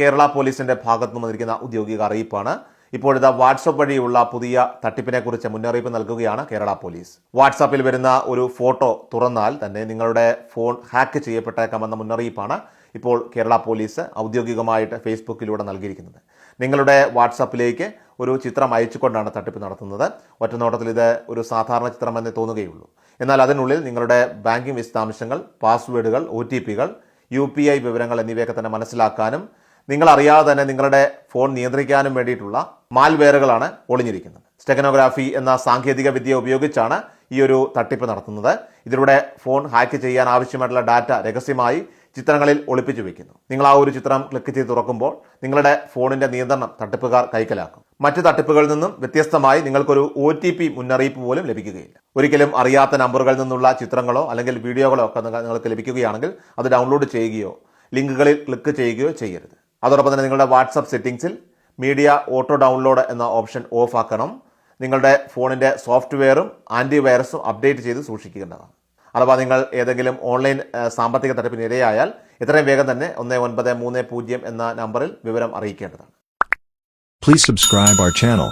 കേരള പോലീസിന്റെ ഭാഗത്തു നിന്ന് വന്നിരിക്കുന്ന ഔദ്യോഗിക അറിയിപ്പാണ്. ഇപ്പോഴത്തെ വാട്സപ്പ് വഴിയുള്ള പുതിയ തട്ടിപ്പിനെ കുറിച്ച് മുന്നറിയിപ്പ് നൽകുകയാണ് കേരള പോലീസ്. വാട്സാപ്പിൽ വരുന്ന ഒരു ഫോട്ടോ തുറന്നാൽ തന്നെ നിങ്ങളുടെ ഫോൺ ഹാക്ക് ചെയ്യപ്പെട്ടേക്കാമെന്ന മുന്നറിയിപ്പാണ് ഇപ്പോൾ കേരള പോലീസ് ഔദ്യോഗികമായിട്ട് ഫേസ്ബുക്കിലൂടെ നൽകിയിരിക്കുന്നത്. നിങ്ങളുടെ വാട്സാപ്പിലേക്ക് ഒരു ചിത്രം അയച്ചുകൊണ്ടാണ് തട്ടിപ്പ് നടത്തുന്നത്. ഒറ്റനോട്ടത്തിൽ ഇത് ഒരു സാധാരണ ചിത്രമെന്നേ തോന്നുകയുള്ളൂ. എന്നാൽ അതിനുള്ളിൽ നിങ്ങളുടെ ബാങ്കിംഗ് വിശദാംശങ്ങൾ, പാസ്വേഡുകൾ, OTPകൾ, UPI വിവരങ്ങൾ എന്നിവയൊക്കെ തന്നെ മനസ്സിലാക്കാനും നിങ്ങൾ അറിയാതെ തന്നെ നിങ്ങളുടെ ഫോൺ നിയന്ത്രിക്കാനും വേണ്ടിയിട്ടുള്ള മാൽവെയറുകളാണ് ഒളിഞ്ഞിരിക്കുന്നത്. സ്റ്റെഗനോഗ്രാഫി എന്ന സാങ്കേതിക വിദ്യ ഉപയോഗിച്ചാണ് ഈ ഒരു തട്ടിപ്പ് നടത്തുന്നത്. ഇതിലൂടെ ഫോൺ ഹാക്ക് ചെയ്യാൻ ആവശ്യമായിട്ടുള്ള ഡാറ്റ രഹസ്യമായി ചിത്രങ്ങളിൽ ഒളിപ്പിച്ചു വെക്കുന്നു. നിങ്ങൾ ആ ഒരു ചിത്രം ക്ലിക്ക് ചെയ്ത് തുറക്കുമ്പോൾ നിങ്ങളുടെ ഫോണിന്റെ നിയന്ത്രണം തട്ടിപ്പുകാർ കൈക്കലാക്കും. മറ്റ് തട്ടിപ്പുകളിൽ നിന്നും വ്യത്യസ്തമായി നിങ്ങൾക്കൊരു OTP മുന്നറിയിപ്പ് പോലും ലഭിക്കുകയില്ല. ഒരിക്കലും അറിയാത്ത നമ്പറുകളിൽ നിന്നുള്ള ചിത്രങ്ങളോ അല്ലെങ്കിൽ വീഡിയോകളോ ഒക്കെ നിങ്ങൾക്ക് ലഭിക്കുകയാണെങ്കിൽ അത് ഡൗൺലോഡ് ചെയ്യുകയോ ലിങ്കുകളിൽ ക്ലിക്ക് ചെയ്യുകയോ ചെയ്യരുത്. അതോടൊപ്പം തന്നെ നിങ്ങളുടെ വാട്സാപ്പ് സെറ്റിംഗ്സിൽ മീഡിയ ഓട്ടോ ഡൗൺലോഡ് എന്ന ഓപ്ഷൻ ഓഫ് ആക്കണം. നിങ്ങളുടെ ഫോണിന്റെ സോഫ്റ്റ്വെയറും ആന്റിവൈറസും അപ്ഡേറ്റ് ചെയ്ത് സൂക്ഷിക്കേണ്ടതാണ്. അഥവാ നിങ്ങൾ ഏതെങ്കിലും ഓൺലൈൻ സാമ്പത്തിക തട്ടിപ്പിന് ഇരയായാൽ എത്രയും വേഗം തന്നെ 1930 എന്ന നമ്പറിൽ വിവരം അറിയിക്കേണ്ടതാണ്. Please subscribe our channel.